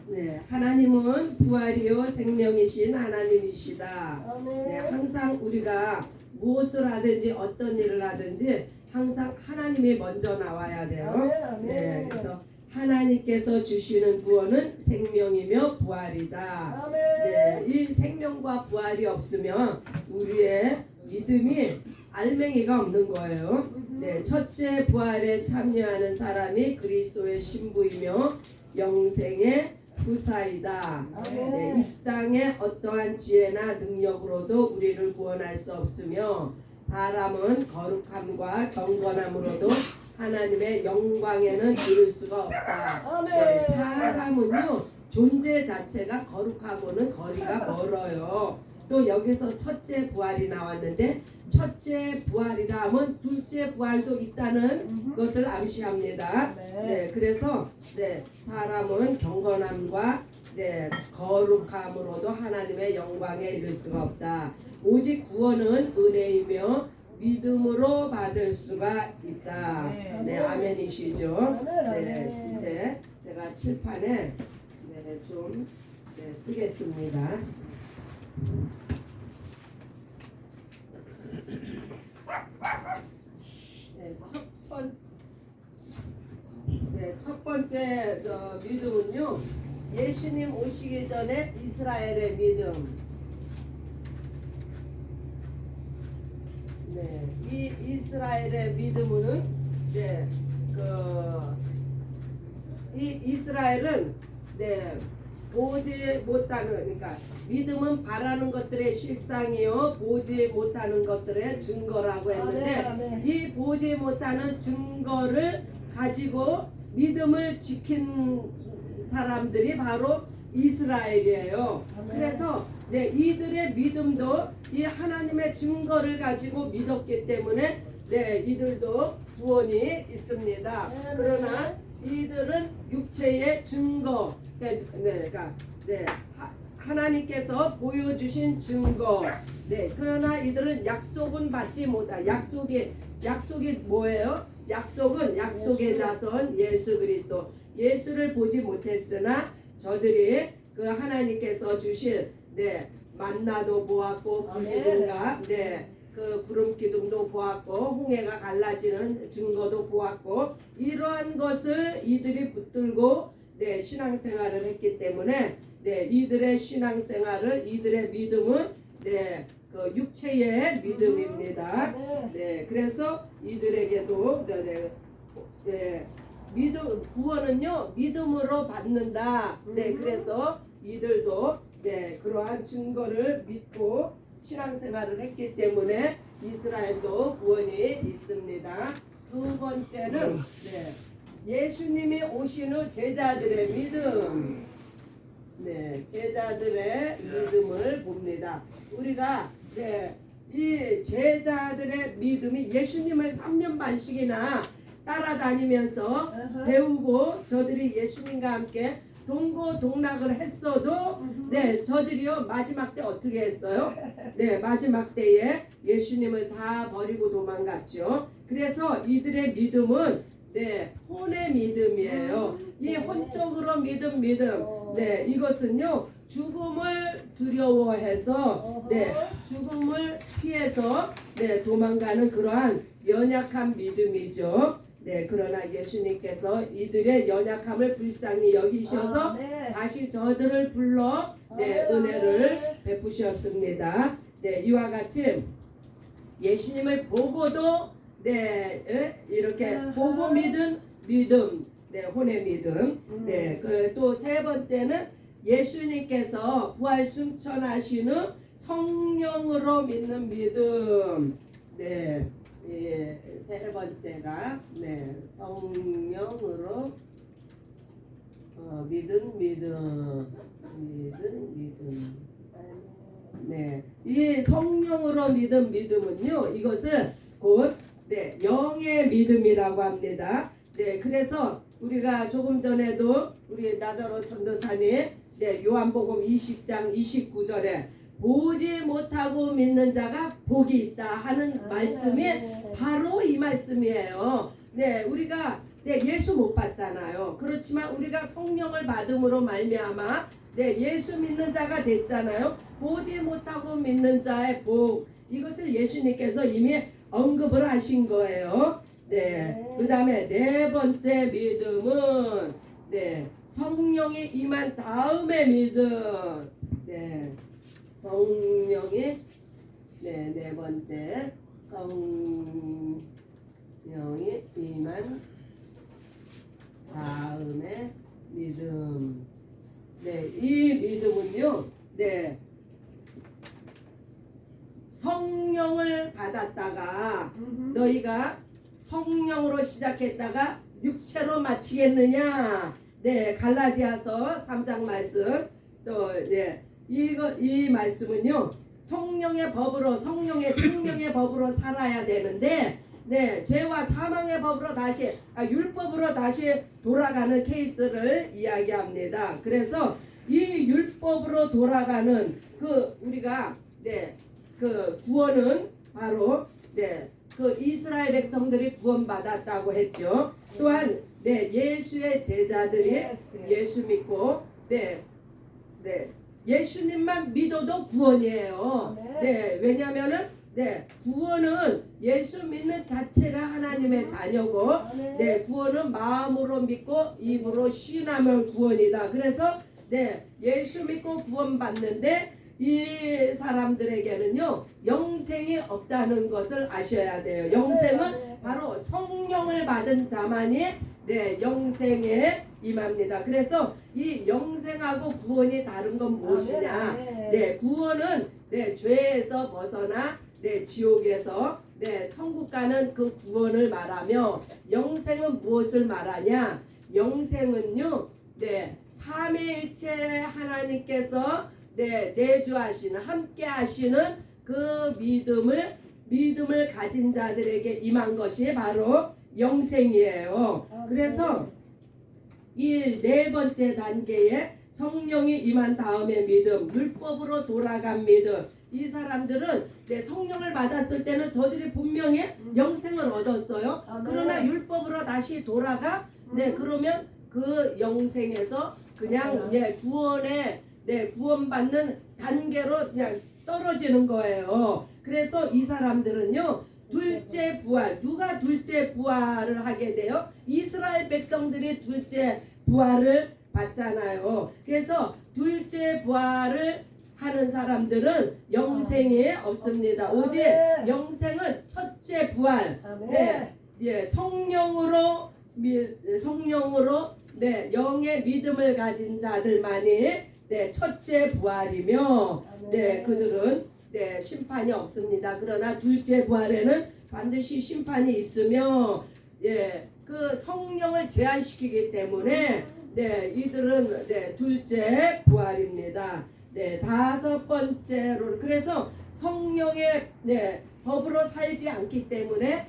네, 하나님은 부활이요 생명이신 하나님이시다. 네, 항상 우리가 무엇을 하든지 어떤 일을 하든지 항상 하나님이 먼저 나와야 돼요. 네, 그래서 하나님께서 주시는 구원은 생명이며 부활이다. 네, 이 생명과 부활이 없으면 우리의 믿음이 알맹이가 없는 거예요. 네, 첫째 부활에 참여하는 사람이 그리스도의 신부이며 영생의 부사이다. 네, 이 땅의 어떠한 지혜나 능력으로도 우리를 구원할 수 없으며 사람은 거룩함과 경건함으로도 하나님의 영광에는 이를 수가 없다. 네, 사람은요 존재 자체가 거룩하고는 거리가 멀어요. 또 여기서 첫째 부활이 나왔는데 첫째 부활이라 하면 둘째 부활도 있다는 것을 암시합니다. 네, 그래서 사람은 경건함과 거룩함으로도 하나님의 영광에 이를 수가 없다. 오직 구원은 은혜이며 믿음으로 받을 수가 있다. 네, 아멘이시죠? 네, 이제 제가 칠판에 좀 쓰겠습니다. 첫 번째 믿음은요, 예수님 오시기 전에 이스라엘의 믿음. 네, 이 이스라엘의 믿음은 이 이스라엘은 보지 못하는, 그러니까 믿음은 바라는 것들의 실상이요 보지 못하는 것들의 증거라고 했는데 이 보지 못하는 증거를 가지고 믿음을 지킨 사람들이 바로 이스라엘이에요. 그래서 이들의 믿음도 이 하나님의 증거를 가지고 믿었기 때문에 이들도 구원이 있습니다. 그러나 이들은 육체의 증거, 하나님께서 보여주신 증거. 그러나 이들은 약속은 받지 못하. 약속이 뭐예요? 약속은 약속의 자손 예수 그리스도. 예수를 보지 못했으나 저들이 그 하나님께서 주신 만나도 보았고 구기둥과 그 구름 기둥도 보았고 홍해가 갈라지는 증거도 보았고 이러한 것을 이들이 붙들고 신앙생활을 했기 때문에 이들의 신앙생활을 이들의 믿음은 그 육체의 믿음입니다. 그래서 이들에게도 믿음 구원은요 믿음으로 받는다. 그래서 이들도 그러한 증거를 믿고 신앙생활을 했기 때문에 이스라엘도 구원이 있습니다. 두 번째는 예수님이 오신 후 제자들의 믿음. 제자들의 믿음을 봅니다. 우리가 이 제자들의 믿음이 예수님을 3년 반씩이나 따라다니면서 배우고 저들이 예수님과 함께 동고동락을 했어도 저들이요 마지막 때 어떻게 했어요? 마지막 때에 예수님을 다 버리고 도망갔죠. 그래서 이들의 믿음은 혼의 믿음이에요. 이 혼적으로 믿음. 이것은요 죽음을 두려워해서 죽음을 피해서 도망가는 그러한 연약한 믿음이죠. 그러나 예수님께서 이들의 연약함을 불쌍히 여기셔서 다시 저들을 불러 은혜를 베푸셨습니다. 이와 같이 예수님을 보고도 이렇게 보고 믿은 믿음, 혼의 믿음. 또 세 번째는 예수님께서 부활 승천하신 후 성령으로 믿는 믿음. 세 번째가 성령으로 믿음. 이 성령으로 믿음은요 이것을 곧 영의 믿음이라고 합니다. 그래서 우리가 조금 전에도 우리 나자로 전도사님 요한복음 20장 29절에 보지 못하고 믿는 자가 복이 있다 하는 말씀이 바로 이 말씀이에요. 네, 우리가 예수 못 봤잖아요. 그렇지만 우리가 성령을 받음으로 말미암아 예수 믿는 자가 됐잖아요. 보지 못하고 믿는 자의 복, 이것을 예수님께서 이미 언급을 하신 거예요. 그 다음에 네 번째 믿음은 성령이 임한 다음에 믿음. 성령이 네 번째 성령이 임한 다음에 믿음. 이 믿음은요, 성령을 받았다가 너희가 성령으로 시작했다가 육체로 마치겠느냐? 갈라디아서 3장 말씀. 또 이 말씀은요, 성령의 법으로, 성령의 생명의 법으로 살아야 되는데 죄와 사망의 법으로 다시 율법으로 다시 돌아가는 케이스를 이야기합니다. 그래서 이 율법으로 돌아가는 우리가 그 구원은 바로 그 이스라엘 백성들이 구원받았다고 했죠. 또한 예수의 제자들이 예수 믿고 예수님만 믿어도 구원이에요. 왜냐하면은 구원은 예수 믿는 자체가 하나님의 자녀고 구원은 마음으로 믿고 입으로 시인하면 구원이다. 그래서 예수 믿고 구원받는데 이 사람들에게는요 영생이 없다는 것을 아셔야 돼요. 영생은 바로 성령을 받은 자만이 영생에 임합니다. 그래서 이 영생하고 구원이 다른 건 무엇이냐? 구원은 죄에서 벗어나 지옥에서 천국 가는 그 구원을 말하며, 영생은 무엇을 말하냐? 영생은요 삼위일체 하나님께서 내주하시는, 함께 하시는 그 믿음을 가진 자들에게 임한 것이 바로 영생이에요. 그래서 이 네 번째 단계에 성령이 임한 다음에 믿음, 율법으로 돌아간 믿음. 이 사람들은 성령을 받았을 때는 저들이 분명히 영생을 얻었어요. 그러나 율법으로 다시 돌아가 그러면 그 영생에서 그냥 구원받는 단계로 그냥 떨어지는 거예요. 그래서 이 사람들은요 둘째 부활, 누가 둘째 부활을 하게 돼요? 이스라엘 백성들이 둘째 부활을 받잖아요. 그래서 둘째 부활을 하는 사람들은 영생이 없습니다. 오직 영생은 첫째 부활, 성령으로 영의 믿음을 가진 자들만이 첫째 부활이며 그들은 심판이 없습니다. 그러나 둘째 부활에는 반드시 심판이 있으며 그 성령을 제한시키기 때문에 이들은 둘째 부활입니다. 다섯 번째로, 그래서 성령의 법으로 살지 않기 때문에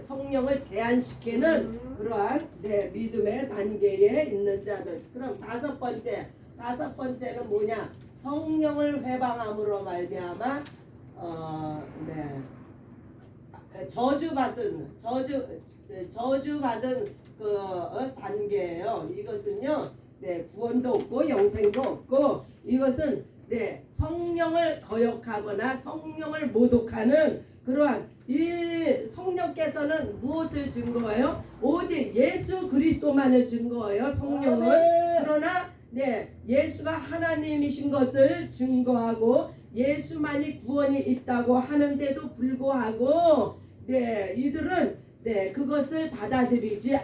성령을 제한시키는 그러한 믿음의 단계에 있는 자들. 그럼 다섯 번째는 뭐냐? 성령을 회방함으로 말미암아 저주받은 그 단계예요. 이것은요 구원도 없고 영생도 없고, 이것은 성령을 거역하거나 성령을 모독하는 그러한, 이 성령께서는 무엇을 증거해요? 오직 예수 그리스도만을 증거해요. 성령은. 그러나 예수가 하나님이신 것을 증거하고 예수만이 구원이 있다고 하는데도 불구하고 이들은 그것을 받아들이지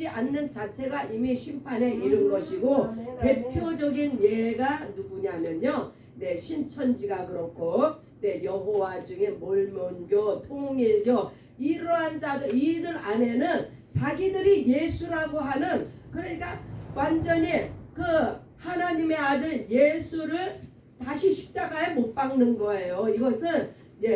않는 자체가 이미 심판에 이른 것이고, 대표적인 예가 누구냐면요 신천지가 그렇고 여호와 중에 몰몬교, 통일교, 이러한 자들, 이들 안에는 자기들이 예수라고 하는, 그러니까 완전히 그 하나님의 아들 예수를 다시 십자가에 못 박는 거예요. 이것은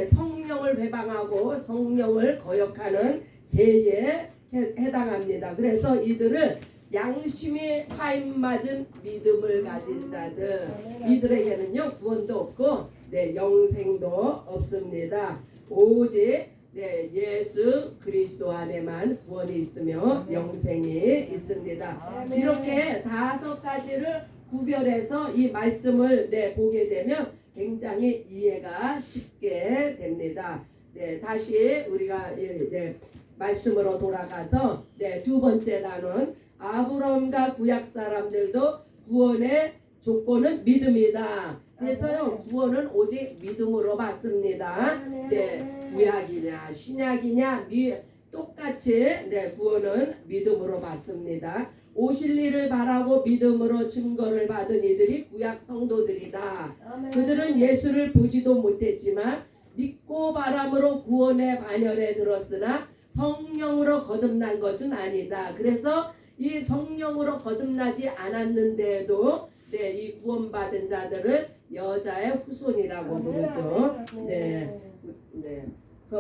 성령을 회방하고 성령을 거역하는 죄에 해당합니다. 그래서 이들을 양심이 화인 맞은 믿음을 가진 자들, 이들에게는요 구원도 없고 영생도 없습니다. 오직 예수 그리스도 안에만 구원이 있으며 영생이 있습니다. 이렇게 5가지를 구별해서 이 말씀을 보게 되면 굉장히 이해가 쉽게 됩니다. 다시 우리가 말씀으로 돌아가서 두 번째 단원, 아브라함과 구약 사람들도 구원의 조건은 믿음이다. 그래서요 구원은 오직 믿음으로 받습니다. 구약이냐 신약이냐 똑같이 구원은 믿음으로 받습니다. 오실 일을 바라고 믿음으로 증거를 받은 이들이 구약 성도들이다. 그들은 예수를 보지도 못했지만 믿고 바람으로 구원의 반열에 들었으나 성령으로 거듭난 것은 아니다. 그래서 이 성령으로 거듭나지 않았는데도 이 구원받은 자들을 여자의 후손이라고 부르죠.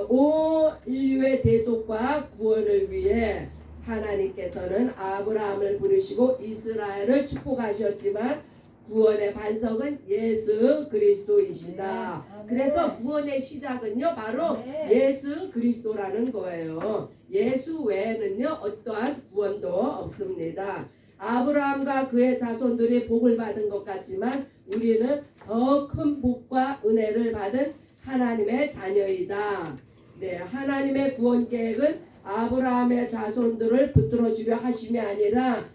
온 인류의 대속과 구원을 위해 하나님께서는 아브라함을 부르시고 이스라엘을 축복하셨지만 구원의 반석은 예수 그리스도이시다. 그래서 구원의 시작은요 바로 예수 그리스도라는 거예요. 예수 외에는요 어떠한 구원도 없습니다. 아브라함과 그의 자손들이 복을 받은 것 같지만 우리는 더 큰 복과 은혜를 받은 하나님의 자녀이다. 하나님의 구원 계획은 아브라함의 자손들을 붙들어 주려 하심이 아니라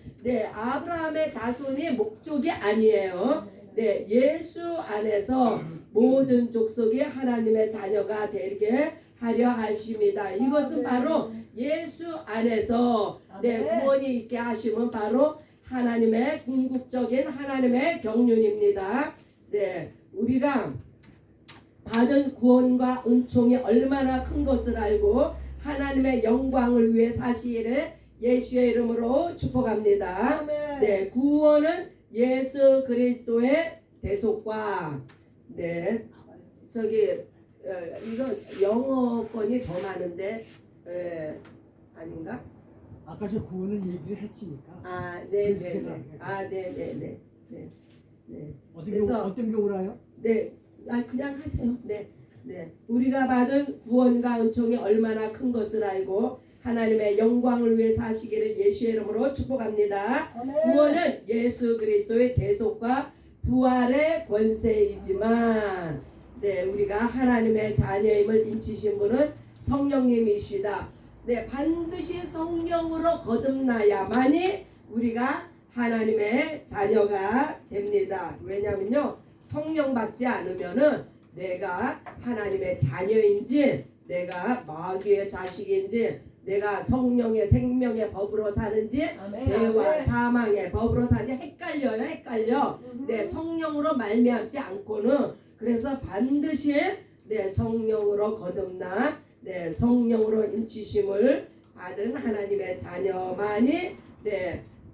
아브라함의 자손이 목적이 아니에요. 예수 안에서 모든 족속이 하나님의 자녀가 되게 하려 하심이다. 이것은 바로 예수 안에서 구원이 있게 하심은 바로 하나님의 궁극적인 하나님의 경륜입니다. 우리가 받은 구원과 은총이 얼마나 큰 것을 알고 하나님의 영광을 위해 사시기를 예수의 이름으로 축복합니다. 구원은 예수 그리스도의 대속과 이거 영어권이 더 많은데 아닌가? 아까 저 구원을 얘기를 했으니까. 네네네. 어떤 경우라요? 그냥 하세요. 우리가 받은 구원과 은총이 얼마나 큰 것을 알고 하나님의 영광을 위해 사시기를 예수의 이름으로 축복합니다. 구원은 예수 그리스도의 대속과 부활의 권세이지만 우리가 하나님의 자녀임을 인치신 분은 성령님이시다. 반드시 성령으로 거듭나야만이 우리가 하나님의 자녀가 됩니다. 왜냐면요 성령 받지 않으면은 내가 하나님의 자녀인지 내가 마귀의 자식인지 내가 성령의 생명의 법으로 사는지 죄와 사망의 법으로 사는지 헷갈려. 성령으로 말미암지 않고는 그래서 반드시 성령으로 거듭나 성령으로 인치심을 받은 하나님의 자녀만이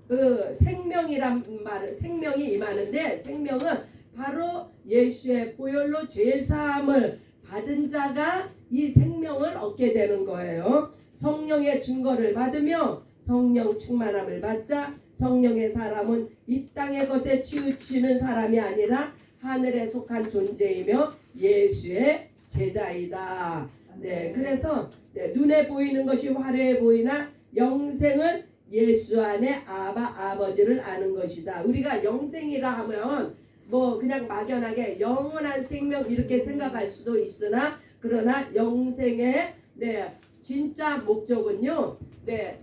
그 생명이란 말, 생명이 임하는데 생명은 바로 예수의 보혈로 죄사함을 받은 자가 이 생명을 얻게 되는 거예요. 성령의 증거를 받으며 성령 충만함을 받자 성령의 사람은 이 땅의 것에 치우치는 사람이 아니라 하늘에 속한 존재이며 예수의 제자이다. 그래서 눈에 보이는 것이 화려해 보이나 영생은 예수 안에 아버지를 아는 것이다. 우리가 영생이라 하면 그냥 막연하게 영원한 생명 이렇게 생각할 수도 있으나 그러나 영생의 진짜 목적은요.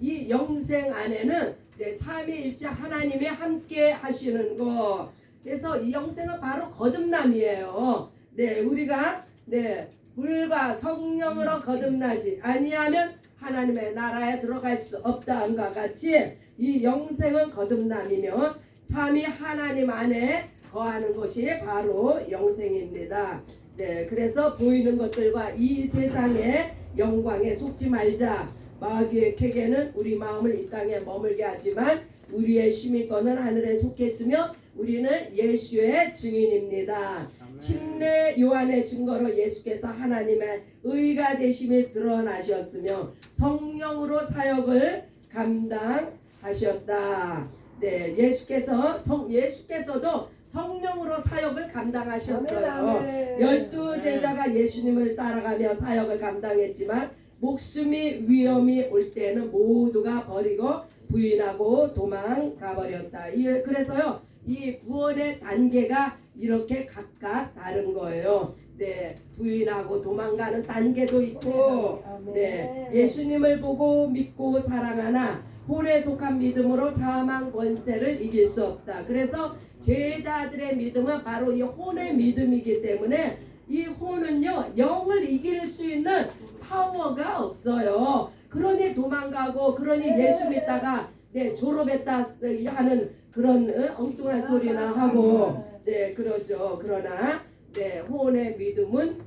이 영생 안에는 삼위일체 하나님이 함께 하시는 것. 그래서 이 영생은 바로 거듭남이에요. 우리가 물과 성령으로 거듭나지 아니하면 하나님의 나라에 들어갈 수 없다함과 같이 이 영생은 거듭남이며 삼위 하나님 안에 거하는 것이 바로 영생입니다. 그래서 보이는 것들과 이 세상의 영광에 속지 말자. 마귀의 캐게는 우리 마음을 이 땅에 머물게 하지만 우리의 시민권은 하늘에 속했으며 우리는 예수의 증인입니다. 침례 요한의 증거로 예수께서 하나님의 의가 되심이 드러나셨으며 성령으로 사역을 감당하셨습니다. 하셨다. 네, 예수께서도 성령으로 사역을 감당하셨어요. 12 제자가 예수님을 따라가며 사역을 감당했지만 목숨이 위험이 올 때는 모두가 버리고 부인하고 도망가 버렸다. 그래서요, 이 구원의 단계가 이렇게 각각 다른 거예요. 네, 부인하고 도망가는 단계도 있고, 네, 예수님을 보고 믿고 사랑하나 혼에 속한 믿음으로 사망 권세를 이길 수 없다. 그래서 제자들의 믿음은 바로 이 혼의 믿음이기 때문에 이 혼은요, 영을 이길 수 있는 파워가 없어요. 그러니 도망가고, 그러니 예수 믿다가 네, 졸업했다 하는 그런 엉뚱한 소리나 하고, 네, 그러죠. 그러나 네, 혼의 믿음은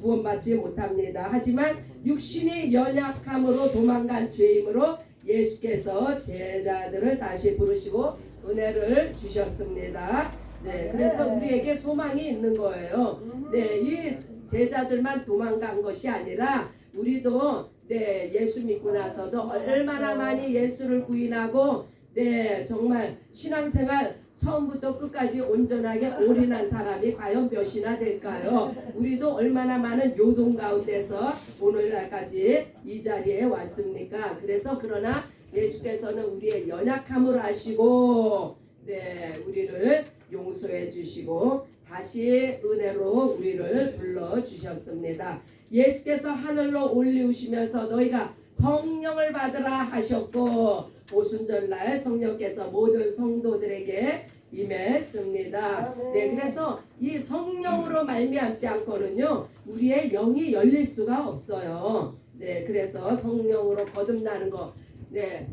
구원받지 못합니다. 하지만 육신이 연약함으로 도망간 죄이므로 예수께서 제자들을 다시 부르시고 은혜를 주셨습니다. 네, 그래서 우리에게 소망이 있는 거예요. 네, 이 제자들만 도망간 것이 아니라 우리도 네, 예수 믿고 나서도 얼마나 많이 예수를 부인하고 네, 정말 신앙생활 처음부터 끝까지 온전하게 올인한 사람이 과연 몇이나 될까요? 우리도 얼마나 많은 요동 가운데서 오늘날까지 이 자리에 왔습니까? 그래서 그러나 예수께서는 우리의 연약함을 아시고 네, 우리를 용서해 주시고 다시 은혜로 우리를 불러 주셨습니다. 예수께서 하늘로 올리우시면서 너희가 성령을 받으라 하셨고 오순절날 성령께서 모든 성도들에게 임했습니다. 네, 그래서 이 성령으로 말미암지 않고는요 우리의 영이 열릴 수가 없어요. 네, 그래서 성령으로 거듭나는 거, 네,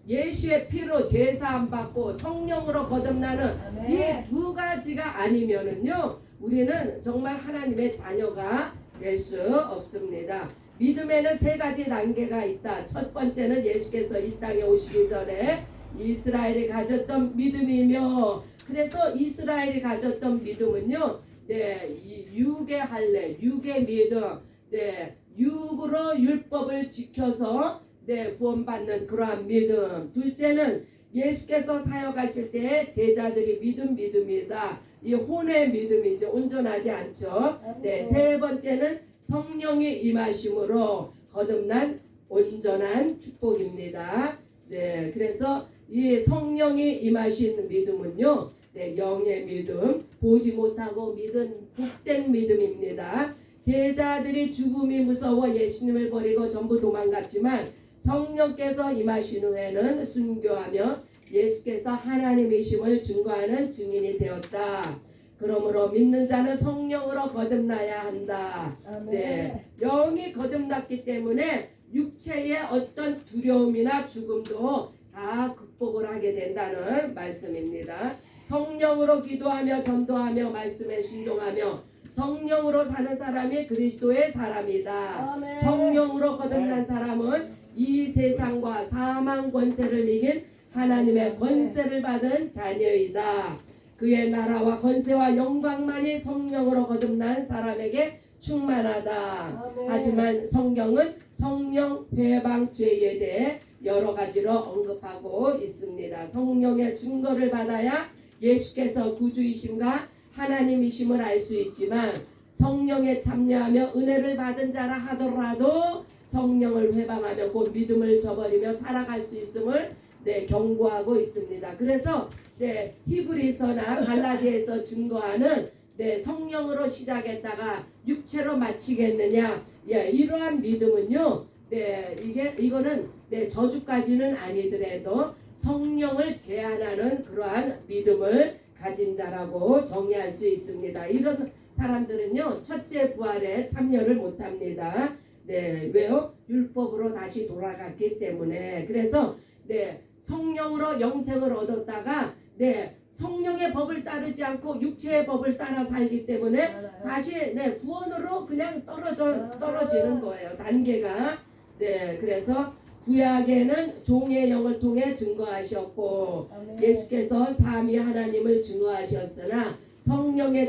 예수의 피로 제사함 받고 성령으로 거듭나는 이 두 가지가 아니면은요 우리는 정말 하나님의 자녀가 될 수 없습니다. 믿음에는 세 가지 단계가 있다. 첫 번째는 예수께서 이 땅에 오시기 전에 이스라엘이 가졌던 믿음이며, 그래서 이스라엘이 가졌던 믿음은요, 네, 육의 할례, 육의 믿음, 네, 육으로 율법을 지켜서 네, 구원받는 그러한 믿음. 둘째는 예수께서 사역하실 때 제자들이 믿음이다. 이 혼의 믿음이죠. 온전하지 않죠. 네, 세 번째는 성령이 임하심으로 거듭난 온전한 축복입니다. 네, 그래서 이 성령이 임하신 믿음은요, 네, 영의 믿음, 보지 못하고 믿은 복된 믿음입니다. 제자들이 죽음이 무서워 예수님을 버리고 전부 도망갔지만 성령께서 임하신 후에는 순교하며 예수께서 하나님이심을 증거하는 증인이 되었다. 그러므로 믿는 자는 성령으로 거듭나야 한다. 네, 영이 거듭났기 때문에 육체의 어떤 두려움이나 죽음도 다 극복을 하게 된다는 말씀입니다. 성령으로 기도하며 전도하며 말씀에 순종하며 성령으로 사는 사람이 그리스도의 사람이다. 아멘. 성령으로 거듭난 사람은 이 세상과 사망 권세를 이긴 하나님의 권세를 받은 자녀이다. 그의 나라와 권세와 영광만이 성령으로 거듭난 사람에게 충만하다. 아멘. 하지만 성경은 성령 회방 죄에 대해 여러 가지로 언급하고 있습니다. 성령의 증거를 받아야 예수께서 구주이심과 하나님이심을 알 수 있지만 성령에 참여하며 은혜를 받은 자라 하더라도 성령을 회방하며 곧 믿음을 저버리며 타락할 수 있음을 네, 경고하고 있습니다. 그래서 네, 히브리서나 갈라디아에서 증거하는 네, 성령으로 시작했다가 육체로 마치겠느냐, 예, 이러한 믿음은요, 네, 이거는 네, 저주까지는 아니더라도 성령을 제한하는 그러한 믿음을 가진 자라고 정의할 수 있습니다. 이런 사람들은요, 첫째 부활에 참여를 못합니다. 네, 왜요? 율법으로 다시 돌아갔기 때문에. 그래서 네, 성령으로 영생을 얻었다가 네, 성령의 법을 따르지 않고 육체의 법을 따라 살기 때문에 다시 네, 구원으로 그냥 떨어지는 거예요. 단계가. 네, 그래서 구약에는 종의 영을 통해 증거하셨고 예수께서 삼위 하나님을 증거하셨으나 성령의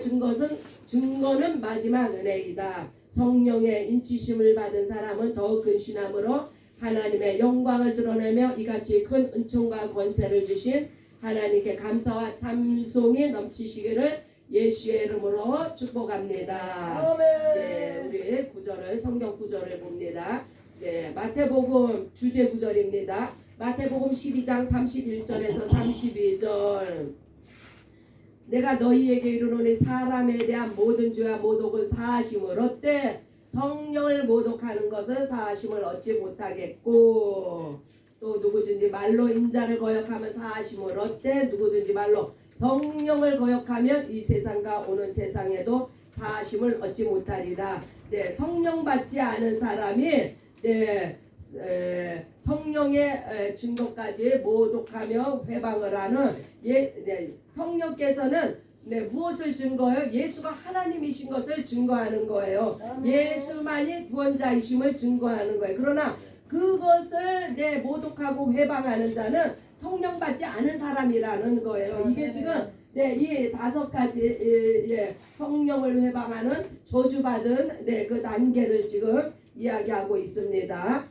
증거는 마지막 은혜이다. 성령의 인치심을 받은 사람은 더욱 근신함으로 하나님의 영광을 드러내며 이같이 큰 은총과 권세를 주신 하나님께 감사와 찬송이 넘치시기를 예수의 이름으로 축복합니다. 네, 우리 구절을 성경 구절을 봅니다. 네, 마태복음 주제 구절입니다. 마태복음 12장 31절에서 32절. 내가 너희에게 이르노니 사람에 대한 모든 죄와 모독은 사하심을 얻되 성령을 모독하는 것은 사하심을 얻지 못하겠고 또 누구든지 말로 인자를 거역하면 사하심을 얻되 누구든지 말로 성령을 거역하면 이 세상과 오는 세상에도 사하심을 얻지 못하리라. 네, 성령 받지 않은 사람이 성령의 증거까지 모독하며 회방을 하는 성령께서는 무엇을 증거해요? 예수가 하나님이신 것을 증거하는 거예요. 예수만이 구원자이심을 증거하는 거예요. 그러나 그것을 모독하고 회방하는 자는 성령 받지 않은 사람이라는 거예요. 이게 지금 이 5가지 성령을 회방하는 저주받은 그 단계를 지금 이야기하고 있습니다.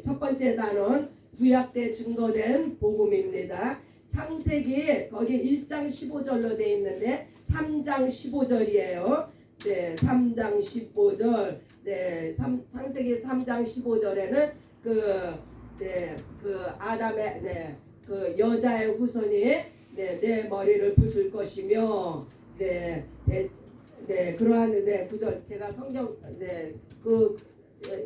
첫 번째 단어는 구약 때 증거된 복음입니다. 창세기 거기 1장 15절로 되어 있는데 3장 15절이에요. 3장 15절. 창세기 3장 15절에는 그 아담의 그 여자의 후손이 내 머리를 부술 것이며 그러한 구절 제가 성경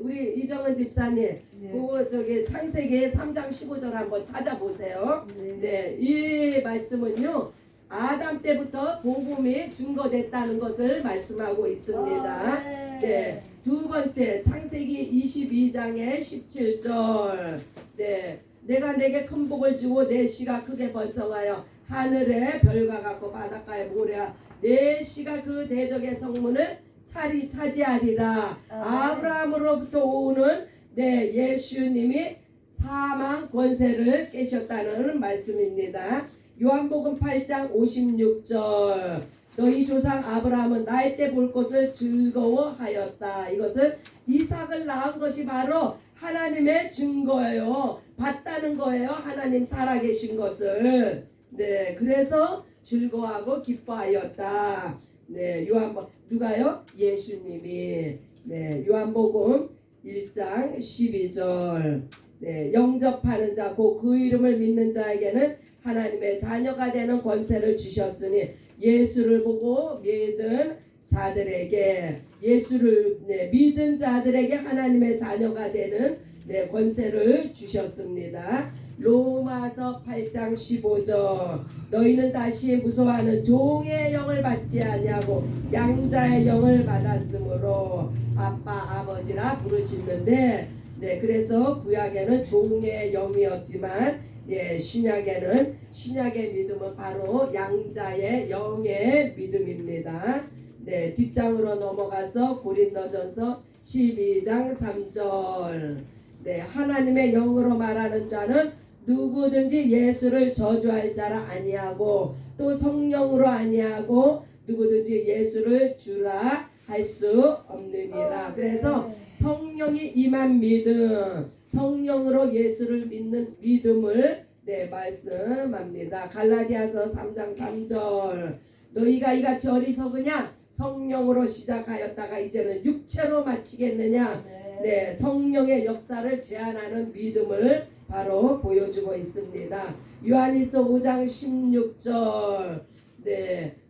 우리 이정은 집사님 그거 저기 창세기 3장 15절 한번 찾아보세요. 이 말씀은요 아담 때부터 복음이 증거됐다는 것을 말씀하고 있습니다. 두 번째 창세기 22장의 17절. 내가 내게 큰 복을 주고 내 씨가 크게 번성하여 하늘의 별과 같고 바닷가의 모래와 내 씨가 그 대적의 성문을 차지하리라. 아브라함으로부터 오는 예수님이 사망 권세를 깨셨다는 말씀입니다. 요한복음 8장 56절. 너희 조상 아브라함은 나이 때 볼 것을 즐거워하였다. 이것은 이삭을 낳은 것이 바로 하나님의 증거예요. 봤다는 거예요. 하나님 살아계신 것을. 그래서 즐거워하고 기뻐하였다. 누가요? 예수님이. 요한복음 1장 12절. 영접하는 자, 곧 그 이름을 믿는 자에게는 하나님의 자녀가 되는 권세를 주셨으니 예수를 보고 믿은 자들에게 믿은 자들에게 하나님의 자녀가 되는 권세를 주셨습니다. 로마서 8장 15절. 너희는 다시 무서워하는 종의 영을 받지 아니하고 양자의 영을 받았으므로 아빠 아버지라 부르짖는데 그래서 구약에는 종의 영이었지만 신약의 믿음은 바로 양자의 영의 믿음입니다. 뒷장으로 넘어가서 고린도전서 12장 3절. 하나님의 영으로 말하는 자는 누구든지 예수를 저주할 자라 아니하고 또 성령으로 아니하고 누구든지 예수를 주라 할 수 없느니라. 그래서 성령이 임한 믿음, 성령으로 예수를 믿는 믿음을 말씀합니다. 갈라디아서 3장 3절. 너희가 이같이 어리석으냐? 성령으로 시작하였다가 이제는 육체로 마치겠느냐? 성령의 역사를 제한하는 믿음을 바로 보여주고 있습니다. 요한일서 5장 16절.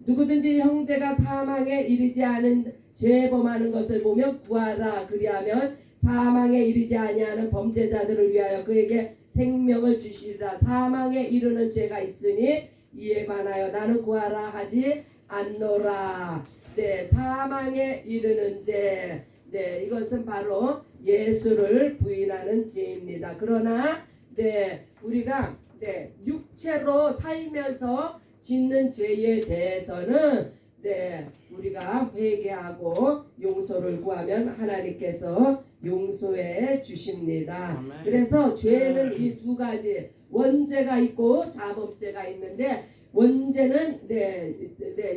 누구든지 형제가 사망에 이르지 않은 죄 범하는 것을 보면 구하라. 그리하면 사망에 이르지 아니하는 범죄자들을 위하여 그에게 생명을 주시리라. 사망에 이르는 죄가 있으니 이에 관하여 나는 구하라 하지 않노라. 사망에 이르는 죄. 이것은 바로 예수를 부인하는 죄입니다. 그러나 우리가 육체로 살면서 짓는 죄에 대해서는 우리가 회개하고 용서를 구하면 하나님께서 용서해 주십니다. 그래서 죄는 이 두 가지 원죄가 있고 자범죄가 있는데 원죄는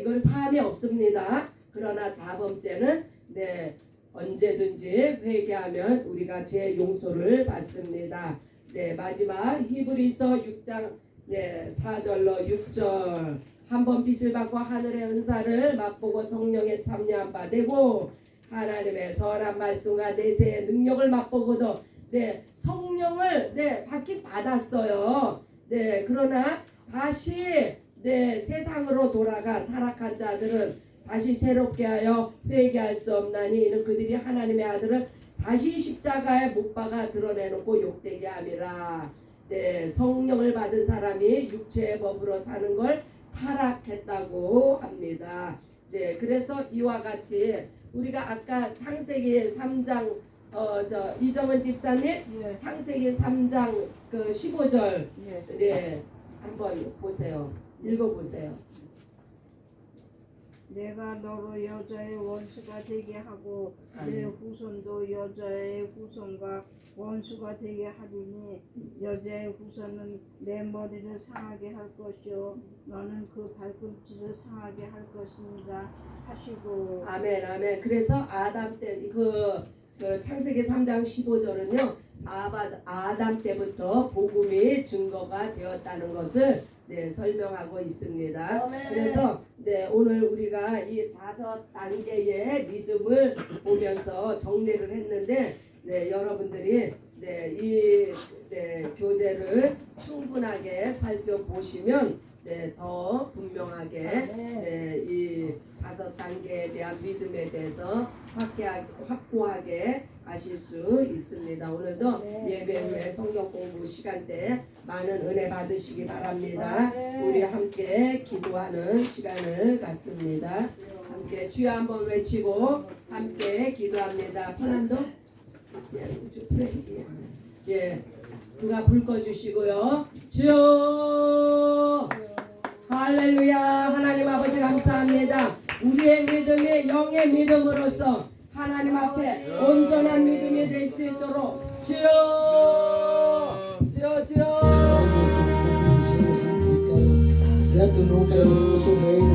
이건 사함이 없습니다. 그러나 자범죄는 언제든지 회개하면 우리가 제 용서를 받습니다. 네, 마지막 히브리서 6장 4절로 6절. 한번 빛을 받고 하늘의 은사를 맛보고 성령에 참여한 바 되고 하나님의 선한 말씀과 내세의 능력을 맛보고도 성령을 받긴 받았어요. 그러나 다시 세상으로 돌아가 타락한 자들은 다시 새롭게 하여 회개할 수 없나니 이는 그들이 하나님의 아들을 다시 십자가에 못 박아 드러내놓고 욕되게 함이라. 성령을 받은 사람이 육체의 법으로 사는 걸 타락했다고 합니다. 그래서 이와 같이 우리가 아까 창세기 3장 이정은 집사님 예. 창세기 3장 15절 예. 한번 보세요. 읽어보세요. 내가 너로 여자의 원수가 되게 하고 내 후손도 여자의 후손과 원수가 되게 하리니 여자의 후손은 내 머리를 상하게 할 것이요 너는 그 발꿈치를 상하게 할 것이니라 하시고. 아멘 아멘. 그래서 아담 때 그 창세기 3장 15절은요 아담 때부터 복음이 증거가 되었다는 것을 설명하고 있습니다. 아멘. 그래서 오늘 우리가 이 5단계의 믿음을 보면서 정리를 했는데 여러분들이 이 교재를 충분하게 살펴보시면 더 분명하게 이 5단계에 대한 믿음에 대해서 확고하게 아실 수 있습니다. 오늘도 예배 후에 성경 공부 시간 때 많은 은혜 받으시기 바랍니다. 우리 함께 기도하는 시간을 갖습니다. 함께 주여 한번 외치고 함께 기도합니다. 편안도 누가 불 꺼주시고요. 주여 할렐루야. 하나님 아버지 감사합니다. 우리의 믿음이 영의 믿음으로서 하나님 앞에 온전한 믿음이 될 수 있도록 주여 Certo nome é o nosso reino.